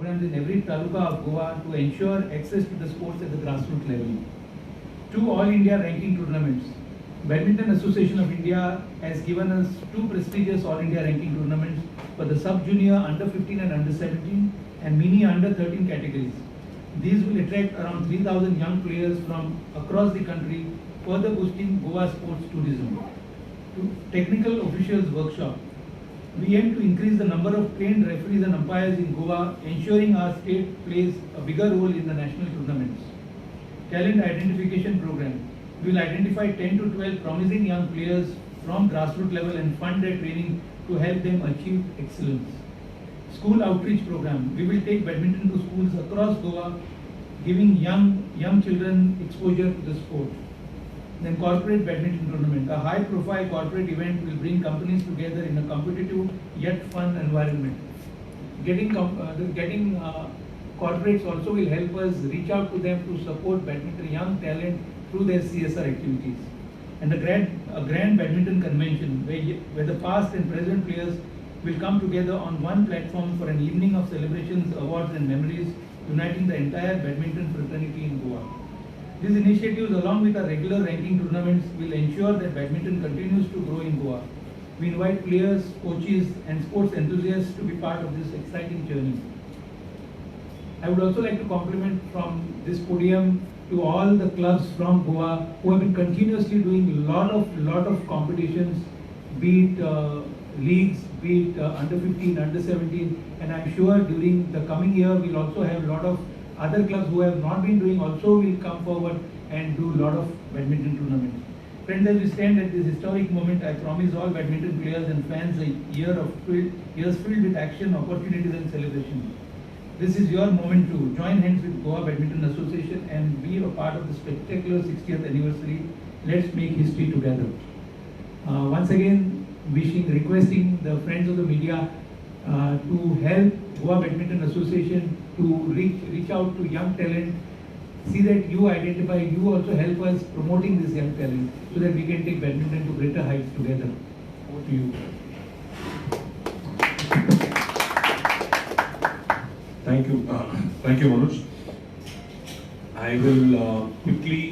programs in every taluka of Goa to ensure access to the sports at the grassroots level. 2 All India ranking tournaments. Badminton Association of India has given us 2 prestigious All India ranking tournaments for the sub-junior, under 15 and under 17 and mini under 13 categories. These will attract around 3,000 young players from across the country, further boosting Goa sports tourism. Technical officials workshop. We aim to increase the number of trained referees and umpires in Goa, ensuring our state plays a bigger role in the national tournaments. Talent identification program. We will identify 10 to 12 promising young players from grassroots level and fund their training to help them achieve excellence. School outreach program. We will take badminton to schools across Goa, giving young children exposure to the sport. Then corporate badminton tournament. A high-profile corporate event will bring companies together in a competitive yet fun environment. Getting corporates also will help us reach out to them to support badminton young talent through their CSR activities. And a grand badminton convention where the past and present players will come together on one platform for an evening of celebrations, awards and memories, uniting the entire badminton fraternity in Goa. These initiatives, along with our regular ranking tournaments, will ensure that badminton continues to grow in Goa. We invite players, coaches and sports enthusiasts to be part of this exciting journey. I would also like to compliment from this podium to all the clubs from Goa who have been continuously doing a lot of competitions, be it leagues, be it under 15, under 17, and I'm sure during the coming year we'll also have a lot of other clubs who have not been doing also will come forward and do a lot of badminton tournaments. Friends, as we stand at this historic moment, I promise all badminton players and fans a years filled with action, opportunities and celebration. This is your moment to join hands with Goa Badminton Association and be a part of the spectacular 60th anniversary. Let's make history together. Once again, requesting the friends of the media to help Goa Badminton Association to reach out to young talent, see that you identify, you also help us promoting this young talent so that we can take badminton to greater heights together. Over to you. Thank you, Manoj. I will quickly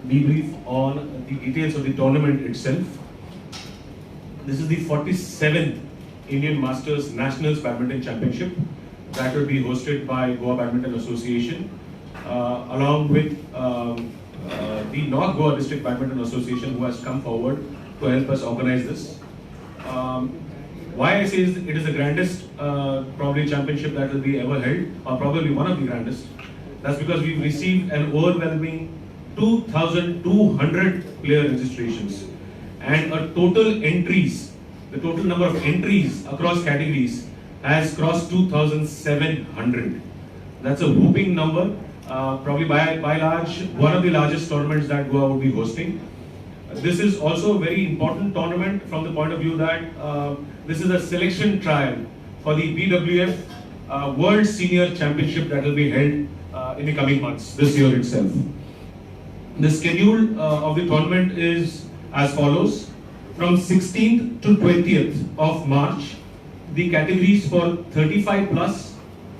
debrief on the details of the tournament itself. This is the 47th Indian Masters Nationals Badminton Championship that will be hosted by Goa Badminton Association along with the North Goa District Badminton Association, who has come forward to help us organize this. Why I say it is the grandest probably championship that will be ever held, or probably one of the grandest. That's because we've received an overwhelming 2,200 player registrations and a total entries, the total number of entries across categories has crossed 2,700. That's a whooping number, probably by large, one of the largest tournaments that Goa will be hosting. This is also a very important tournament from the point of view that this is a selection trial for the BWF World Senior Championship that will be held in the coming months, this year itself. The schedule of the tournament is as follows. From 16th to 20th of March, the categories for 35 plus,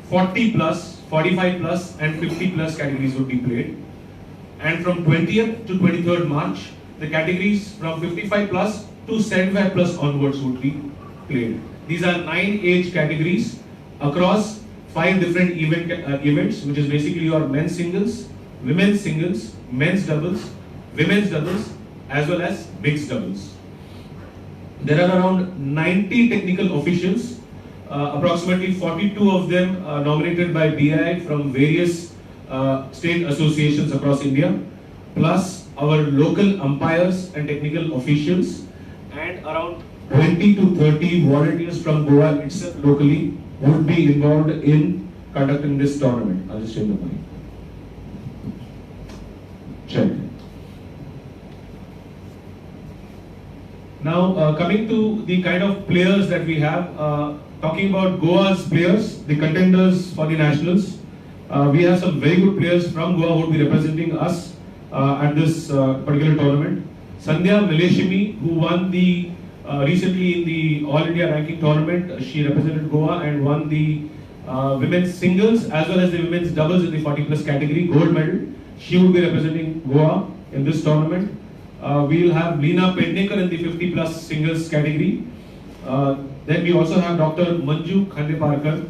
40 plus, 45 plus and 50 plus categories will be played. And from 20th to 23rd March, the categories from 55 plus to 75 plus onwards would be played. These are 9 age categories across 5 different events, which is basically your men's singles, women's singles, men's doubles, women's doubles, as well as mixed doubles. There are around 90 technical officials, approximately 42 of them nominated by BI from various state associations across India, plus our local umpires and technical officials, and around 20 to 30 volunteers from Goa itself locally would be involved in conducting this tournament. I'll just change the mic. Check. Now, coming to the kind of players that we have, talking about Goa's players, the contenders for the nationals, we have some very good players from Goa who will be representing us at this particular tournament. Sandhya Mileshimi, who won the recently in the All India ranking tournament, she represented Goa and won the women's singles as well as the women's doubles in the 40 plus category, gold medal. She will be representing Goa in this tournament. We'll have Leena Pednekar in the 50 plus singles category. Then we also have Dr. Manju Khandeparkar,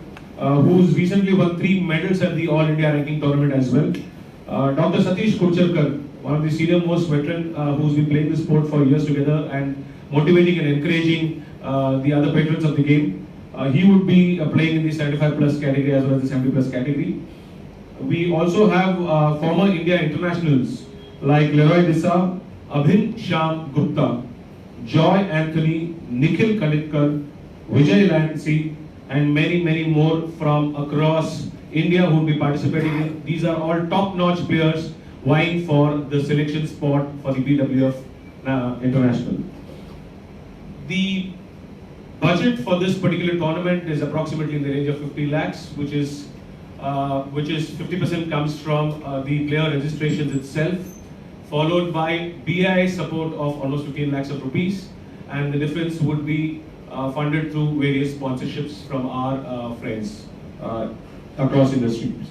who's recently won 3 medals at the All India ranking tournament as well. Dr. Satish Kocherkar, one of the senior most veteran who's been playing the sport for years together and motivating and encouraging the other patrons of the game. He would be playing in the 75 plus category as well as the 70 plus category. We also have former India internationals like Leroy Dissa, Abhin Shyam Gupta, Joy Anthony, Nikhil Kalitkar, Vijay Lancy, and many more from across India who will be participating in. These are all top-notch players vying for the selection spot for the BWF International. The budget for this particular tournament is approximately in the range of 50 lakhs, which is 50% comes from the player registrations itself, followed by BI support of almost 15 lakhs of rupees, and the difference would be funded through various sponsorships from our friends across industries.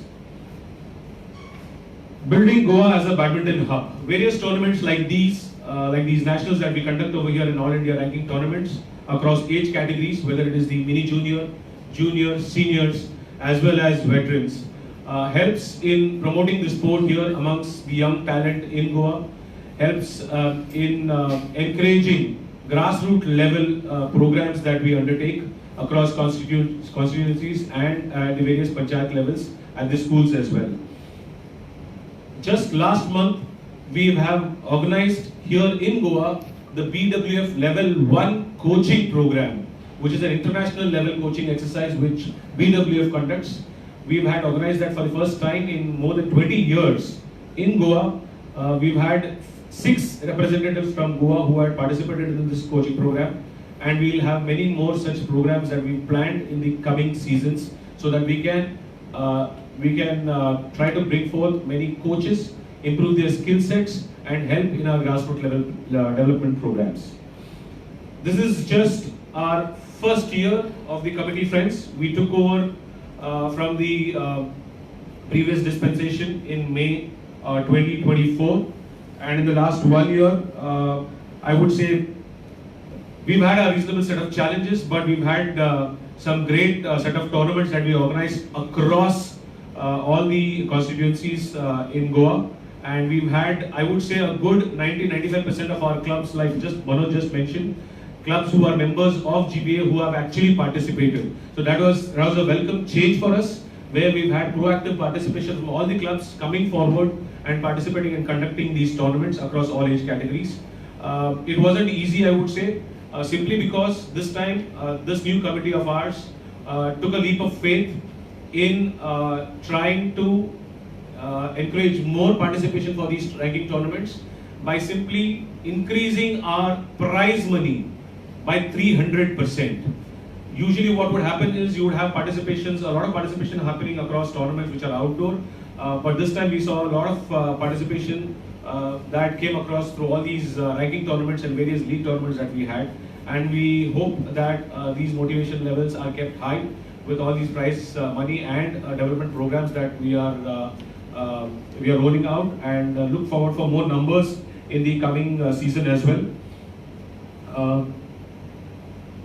Building Goa as a badminton hub. Various tournaments like these nationals that we conduct over here in All India ranking tournaments across age categories, whether it is the mini junior, juniors, seniors, as well as veterans, helps in promoting the sport here amongst the young talent in Goa, helps in encouraging grassroots level programs that we undertake across constituencies and the various panchayat levels and the schools as well. Just last month, we have organized here in Goa the BWF Level 1 coaching program, which is an international level coaching exercise which BWF conducts. We've had organized that for the first time in more than 20 years in Goa. We've had 6 representatives from Goa who had participated in this coaching program, and we'll have many more such programs that we've planned in the coming seasons so that we can try to bring forth many coaches, improve their skill sets, and help in our grassroots level development programs. This is just our first year of the committee, friends. We took over from the previous dispensation in May 2024, and in the last 1 year, I would say we've had a reasonable set of challenges, but we've had some great set of tournaments that we organized across all the constituencies in Goa, and we've had, I would say, a good 90-95% of our clubs, like Manoj just mentioned, clubs who are members of GBA who have actually participated. So that was a welcome change for us, where we've had proactive participation from all the clubs coming forward and participating and conducting these tournaments across all age categories. It wasn't easy, I would say, simply because this time this new committee of ours took a leap of faith in trying to encourage more participation for these ranking tournaments by simply increasing our prize money by 300%. Usually what would happen is you would have participations, a lot of participation happening across tournaments which are outdoor, but this time we saw a lot of participation that came across through all these ranking tournaments and various league tournaments that we had, and we hope that these motivation levels are kept high with all these prize money and development programs that we are rolling out, and look forward for more numbers in the coming season as well.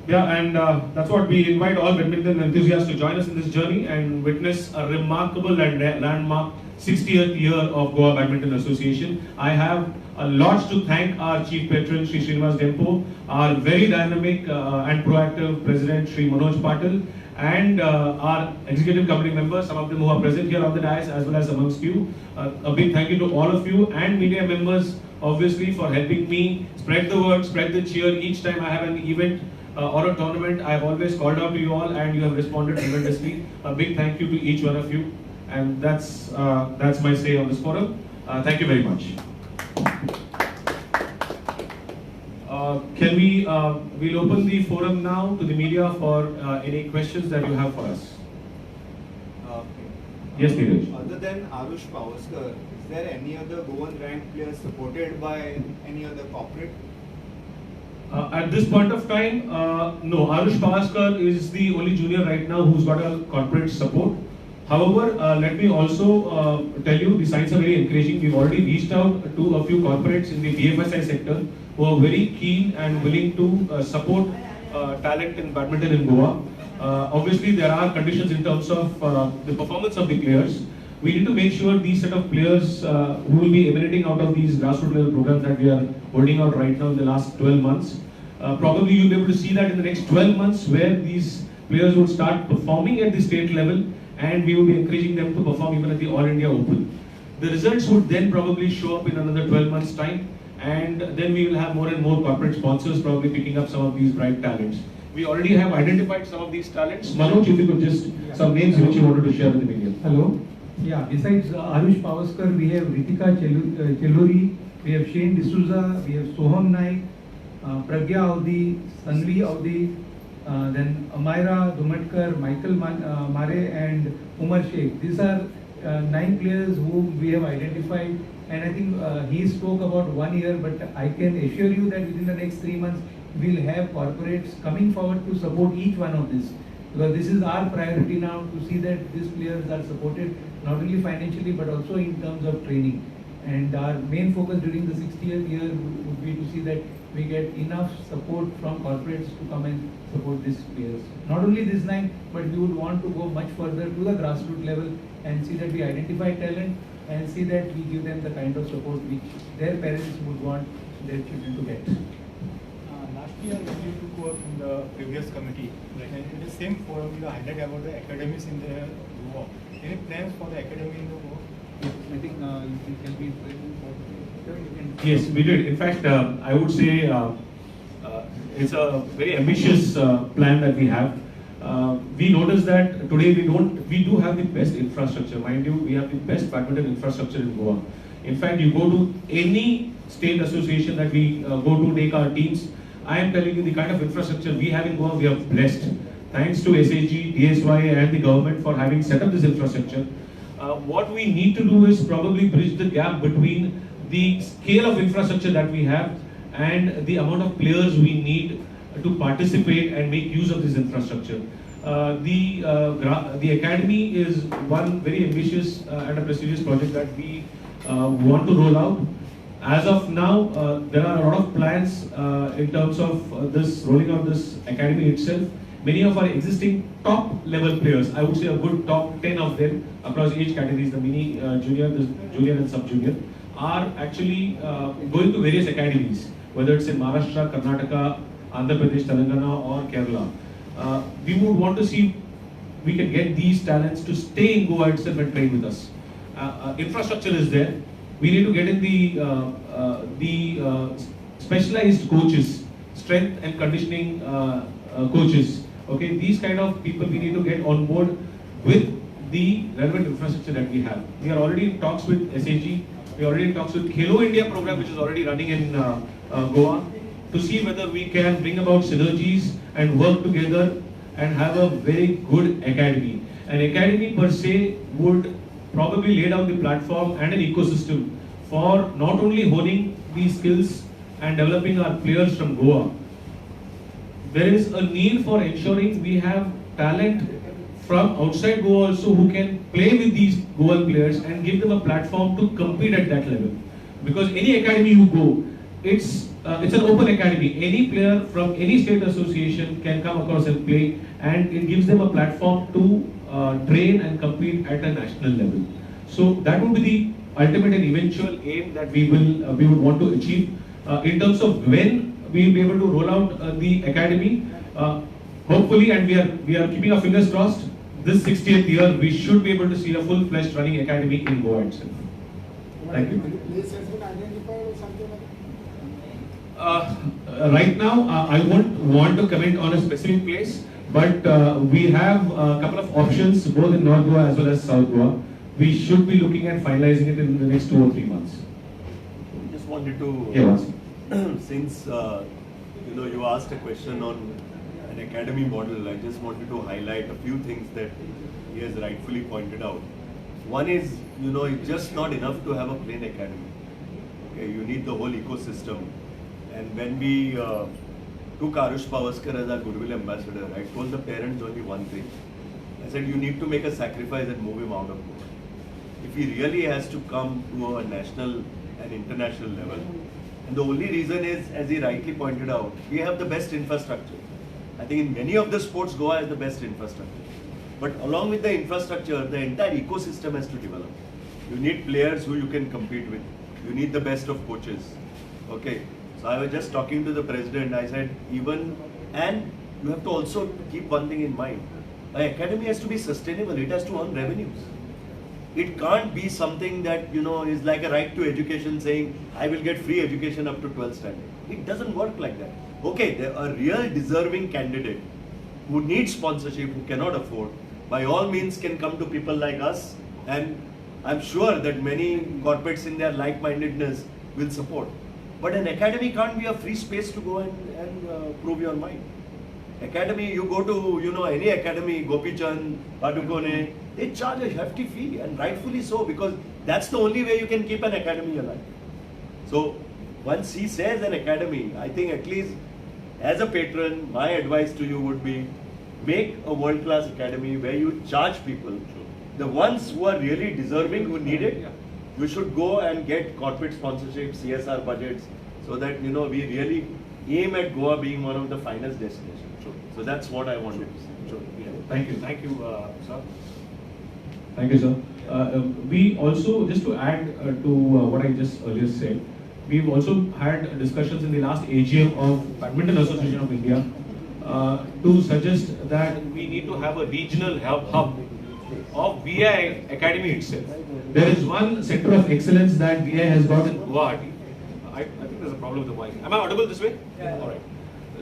That's what we invite all badminton enthusiasts to join us in this journey and witness a remarkable and landmark 60th year of Goa Badminton Association. I have a lot to thank our chief patron, Sri Srinivas Dempo, our very dynamic and proactive president, Sri Manoj Patil, and our executive committee members, some of them who are present here on the dais as well as amongst you. A big thank you to all of you and media members, obviously, for helping me spread the word, spread the cheer. Each time I have an event or a tournament, I have always called out to you all and you have responded tremendously. A big thank you to each one of you, and that's my say on this forum. Thank you very much. We'll open the forum now to the media for any questions that you have for us. Yes, Neeraj. Other than Arush Pavaskar, is there any other Goan ranked player supported by any other corporate? At this point of time, no, Arush Pavaskar is the only junior right now who's got a corporate support. However, let me also tell you the signs are very encouraging. We've already reached out to a few corporates in the BFSI sector who are very keen and willing to support talent in badminton in Goa. Obviously, there are conditions in terms of the performance of the players. We need to make sure these set of players who will be emanating out of these grassroots level programs that we are holding out right now in the last 12 months. Probably you'll be able to see that in the next 12 months where these players will start performing at the state level and we will be encouraging them to perform even at the All India Open. The results would then probably show up in another 12 months time and then we will have more and more corporate sponsors probably picking up some of these bright talents. We already have identified some of these talents. Manoj, if you could just, some names which you wanted to share with the media. Hello. Yeah, besides Arush Pavaskar, we have Ritika Chelluri, we have Shane D'Souza, we have Soham Naik, Pragya Audi, Sanvi Audi, then Amira Dumatkar, Michael Mare and Umar Sheikh. These are 9 players whom we have identified, and I think he spoke about 1 year, but I can assure you that within the next 3 months we'll have corporates coming forward to support each one of this. Because this is our priority now to see that these players are supported not only financially but also in terms of training. And our main focus during the 60th year would be to see that we get enough support from corporates to come and support these players. Not only this 9, but we would want to go much further to the grassroots level and see that we identify talent and see that we give them the kind of support which their parents would want their children to get. Last year, when you took over from the previous committee, and in the same forum, you highlighted about the academies in the Goa. Any plans for the academy in the Goa? Yes, I think you can be present for. Yes, we did. In fact, I would say it's a very ambitious plan that we have. We noticed that today we do have the best infrastructure. Mind you, we have the best badminton infrastructure in Goa. In fact, you go to any state association that we go to take our teams, I am telling you the kind of infrastructure we have in Goa, we are blessed. Thanks to SAG, DSY and the government for having set up this infrastructure. What we need to do is probably bridge the gap between the scale of infrastructure that we have and the amount of players we need to participate and make use of this infrastructure. The academy is one very ambitious and a prestigious project that we want to roll out. As of now, there are a lot of plans in terms of this rolling out this academy itself. Many of our existing top level players, I would say a good top 10 of them across age categories, the mini, junior, the junior and sub-junior, are actually going to various academies, whether it's in Maharashtra, Karnataka, Andhra Pradesh, Telangana or Kerala. We would want to see we can get these talents to stay in Goa itself and train with us. Infrastructure is there. We need to get in the specialized coaches, strength and conditioning coaches. Okay, these kind of people we need to get on board with the relevant infrastructure that we have. We are already in talks with SAG. We are already in talks with Khelo India program, which is already running in Goa, to see whether we can bring about synergies and work together and have a very good academy. An academy per se would probably lay down the platform and an ecosystem for not only honing these skills and developing our players from Goa. There is a need for ensuring we have talent from outside Goa also who can play with these Goan players and give them a platform to compete at that level. Because any academy you go, it's an open academy. Any player from any state association can come across and play, and it gives them a platform to train and compete at a national level. So that would be the ultimate and eventual aim that we would want to achieve. In terms of when we will be able to roll out the academy, hopefully, and we are keeping our fingers crossed, this 60th year we should be able to see a full-fledged running academy in Goa itself. Thank you. Place has been identified or something like Right now, I won't want to comment on a specific place, but we have a couple of options both in North Goa as well as South Goa. We should be looking at finalizing it in the next 2 or 3 months. Just wanted to, Yeah, since you asked a question on an academy model, I just wanted to highlight a few things that he has rightfully pointed out. One is, it's just not enough to have a plain academy. Okay, you need the whole ecosystem. And when we took Arush Pavaskar as our goodwill ambassador, I told the parents only one thing. I said, you need to make a sacrifice and move him out of Goa. If he really has to come to a national and international level. And the only reason is, as he rightly pointed out, we have the best infrastructure. I think in many of the sports, Goa has the best infrastructure. But along with the infrastructure, the entire ecosystem has to develop. You need players who you can compete with. You need the best of coaches. Okay. So I was just talking to the president. I said, and you have to also keep one thing in mind. An academy has to be sustainable. It has to earn revenues. It can't be something that, is like a right to education saying, I will get free education up to 12th standard. It doesn't work like that. Okay, there are real deserving candidate who need sponsorship, who cannot afford, by all means can come to people like us, and I'm sure that many corporates in their like-mindedness will support. But an academy can't be a free space to go and prove your mind. Academy, you go to, any academy, Gopi Chand, Padukone, they charge a hefty fee, and rightfully so, because that's the only way you can keep an academy alive. So, once he says an academy, I think at least as a patron, my advice to you would be, make a world-class academy where you charge people. The ones who are really deserving, who need it, you should go and get corporate sponsorship, CSR budgets, so that, we really aim at Goa being one of the finest destinations. So that's what I wanted to say. Sure. Yeah. Thank you, sir. Thank you, sir. We also, just to add to what I just earlier said, we've also had discussions in the last AGM of Badminton Association of India to suggest that We need to have a regional hub of BI Academy itself. There is one center of excellence that BI has got in Guwahati. I think there's a problem with the mic. Am I audible this way? Yeah. All right.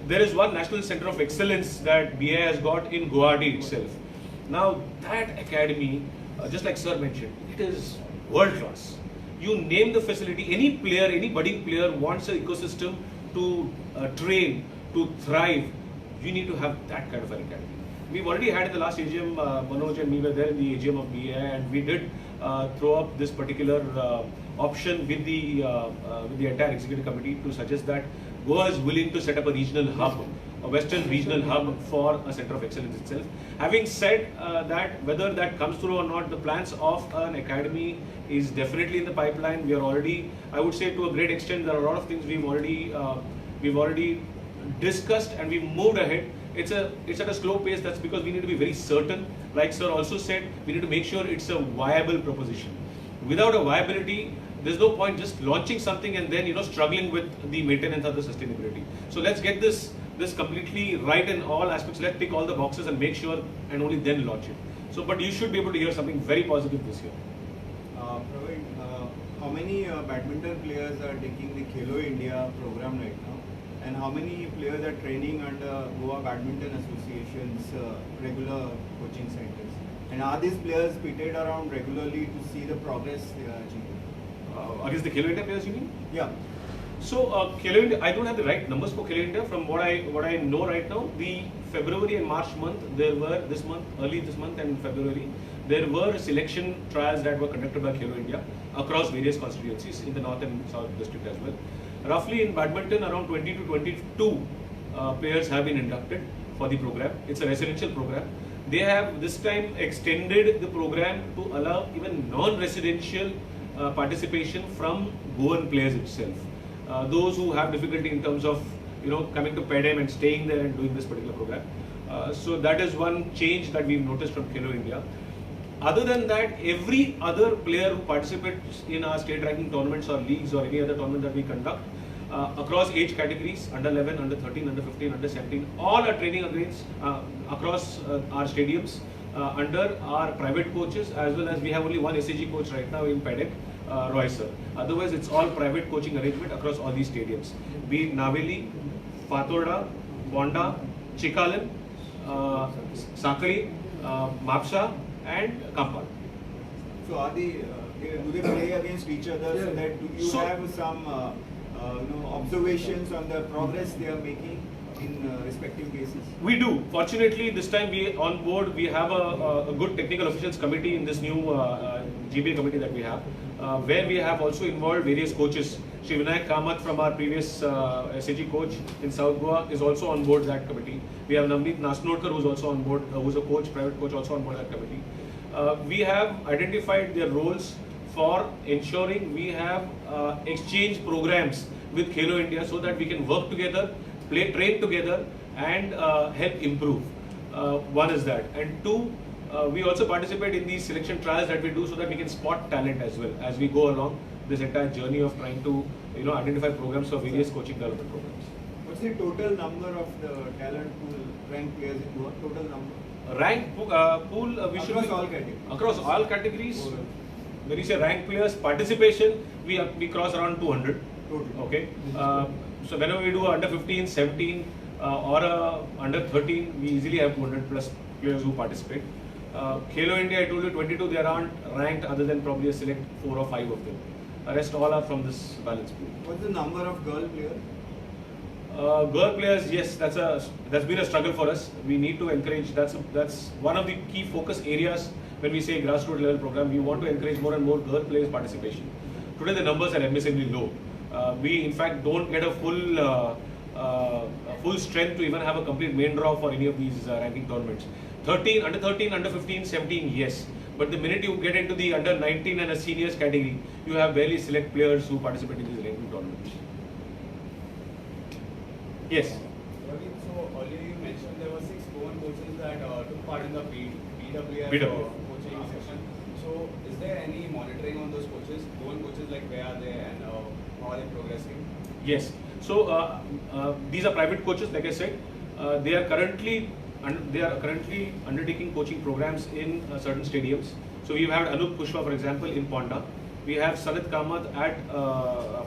There is one national center of excellence that BI has got in Guwahati itself. Now that academy, just like sir mentioned, it is world class. You name the facility, any player, any budding player wants an ecosystem to train, to thrive. You need to have that kind of an academy. We've already had in the last AGM, Manoj and me were there in the AGM of BI, and we did throw up this particular option with the entire executive committee to suggest that Goa is willing to set up a regional hub, a western regional hub for a center of excellence itself. Having said that, whether that comes through or not, the plans of an academy is definitely in the pipeline. We are already, I would say to a great extent, there are a lot of things we've already discussed and we've moved ahead. It's at a slow pace. That's because we need to be very certain. Like sir also said, we need to make sure it's a viable proposition. Without a viability, there's no point just launching something and then struggling with the maintenance of the sustainability. So let's get this completely right in all aspects. Let's tick all the boxes and make sure, and only then launch it. So, but you should be able to hear something very positive this year. Praveen, how many badminton players are taking the Khelo India program right now? And how many players are training under Goa Badminton Association's regular coaching centers? And are these players pitted around regularly to see the progress they are achieving? Against the Khelo India players, you mean? Yeah. So Khelo India, I don't have the right numbers for Khelo India. From what I know right now, the February and March month, there were early this month and February, there were selection trials that were conducted by Khelo India across various constituencies in the north and south district as well. Roughly in badminton, around 20 to 22 players have been inducted for the program. It's a residential program. They have this time extended the program to allow even non-residential participation from Goan players itself. Those who have difficulty in terms of coming to Pedem and staying there and doing this particular program. So that is one change that we've noticed from Khelo India. Other than that, every other player who participates in our state ranking tournaments or leagues or any other tournament that we conduct across age categories, under 11, under 13, under 15, under 17, all are training against across our stadiums under our private coaches, as well as we have only one SAG coach right now in Pedek, Roy sir. Otherwise, it's all private coaching arrangement across all these stadiums, be it Naveli, Fatorda, Bonda, Chikalan, Sakari, Mapsa, and Kampal. So are they, do they play against each other so that do you have some observations on the progress they are making? in respective cases? We do. Fortunately, this time we on board. We have a good technical officials committee in this new GBA committee that we have, where we have also involved various coaches. Shri Vinayak Kamath from our previous SAG coach in South Goa is also on board that committee. We have Navneet Nasnodkar who's also on board, who's a coach, private coach, also on board that committee. We have identified their roles for ensuring we have exchange programs with Khelo India so that we can work together, train together, and help improve. One is that, and two, we also participate in these selection trials that we do so that we can spot talent as well as we go along this entire journey of trying to identify programs for various coaching development programs. What's the total number of the talent pool ranked players in Goa? Total number? Rank pool, we should Across be- all categories? Across all categories. Overall. When you say rank players participation, we cross around 200. Total. Okay. So whenever we do under 15, 17 or under 13, we easily have 200 plus players who participate. Khelo India, I told you 22, there aren't ranked other than probably a select 4 or 5 of them. The rest all are from this balance pool. What's the number of girl players? Girl players, yes, that's been a struggle for us. We need to encourage. That's one of the key focus areas when we say grassroots level program. We want to encourage more and more girl players participation. Today the numbers are amazingly low. We in fact don't get a full strength to even have a complete main draw for any of these ranking tournaments. 13, under 15, 17, yes. But the minute you get into the under 19 and a seniors category, you have barely select players who participate in these ranking tournaments. Yes. Ravi, so earlier you mentioned there were 6 Goan coaches that took part in the BWF BWF. coaching section. So is there any monitoring on those coaches? Goan coaches, like where are they and how are they progressing? Yes. So these are private coaches, like I said. They are currently undertaking coaching programs in certain stadiums. So we've had Anup Pushpa, for example, in Ponda. We have Sanat Kamath at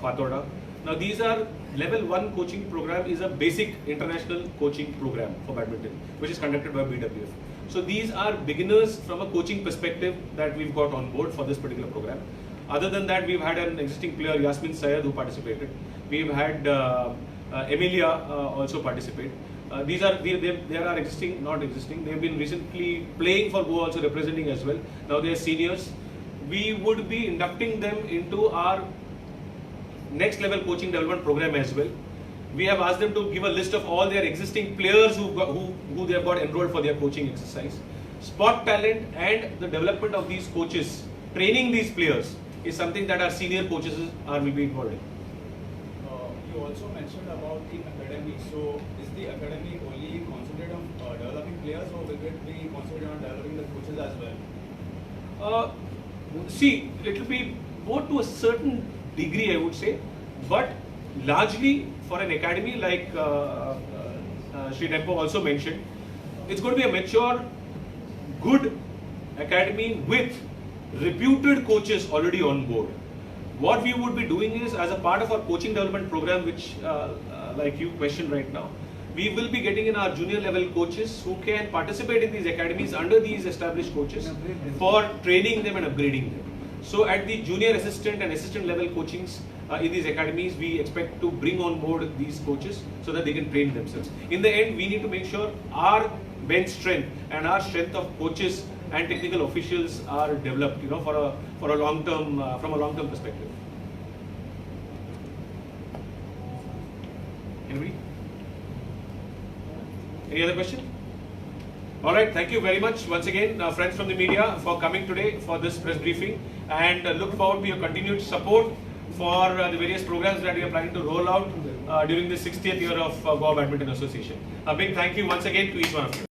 Fatorda. Now these are level 1 coaching program is a basic international coaching program for badminton, which is conducted by BWF. So these are beginners from a coaching perspective that we've got on board for this particular program. Other than that, we've had an existing player, Yasmin Syed, who participated. We've had Emilia also participate. They are existing, not existing. They've been recently playing for Goa, also representing as well. Now they are seniors. We would be inducting them into our next level coaching development program as well. We have asked them to give a list of all their existing players who they have got enrolled for their coaching exercise. Spot talent and the development of these coaches, training these players is something that our senior coaches will be involved in. You also mentioned about the academy. So is the academy only concentrated on developing players, or will it be concentrated on developing the coaches as well? See, it will be more to a certain degree, I would say, but largely for an academy like Sri Tempo also mentioned, it's going to be a mature, good academy with reputed coaches already on board. What we would be doing is, as a part of our coaching development program, which like you questioned right now, we will be getting in our junior level coaches who can participate in these academies under these established coaches for training them and upgrading them. So at the junior assistant and assistant level coachings in these academies, we expect to bring on board these coaches so that they can train themselves. In the end, we need to make sure our bench strength and our strength of coaches and technical officials are developed, for a long term, from a long term perspective. Anybody? Any other question? All right, thank you very much once again, friends from the media, for coming today for this press briefing, and look forward to your continued support for the various programs that we are planning to roll out during the 60th year of Goa Badminton Association. A big thank you once again to each one of you.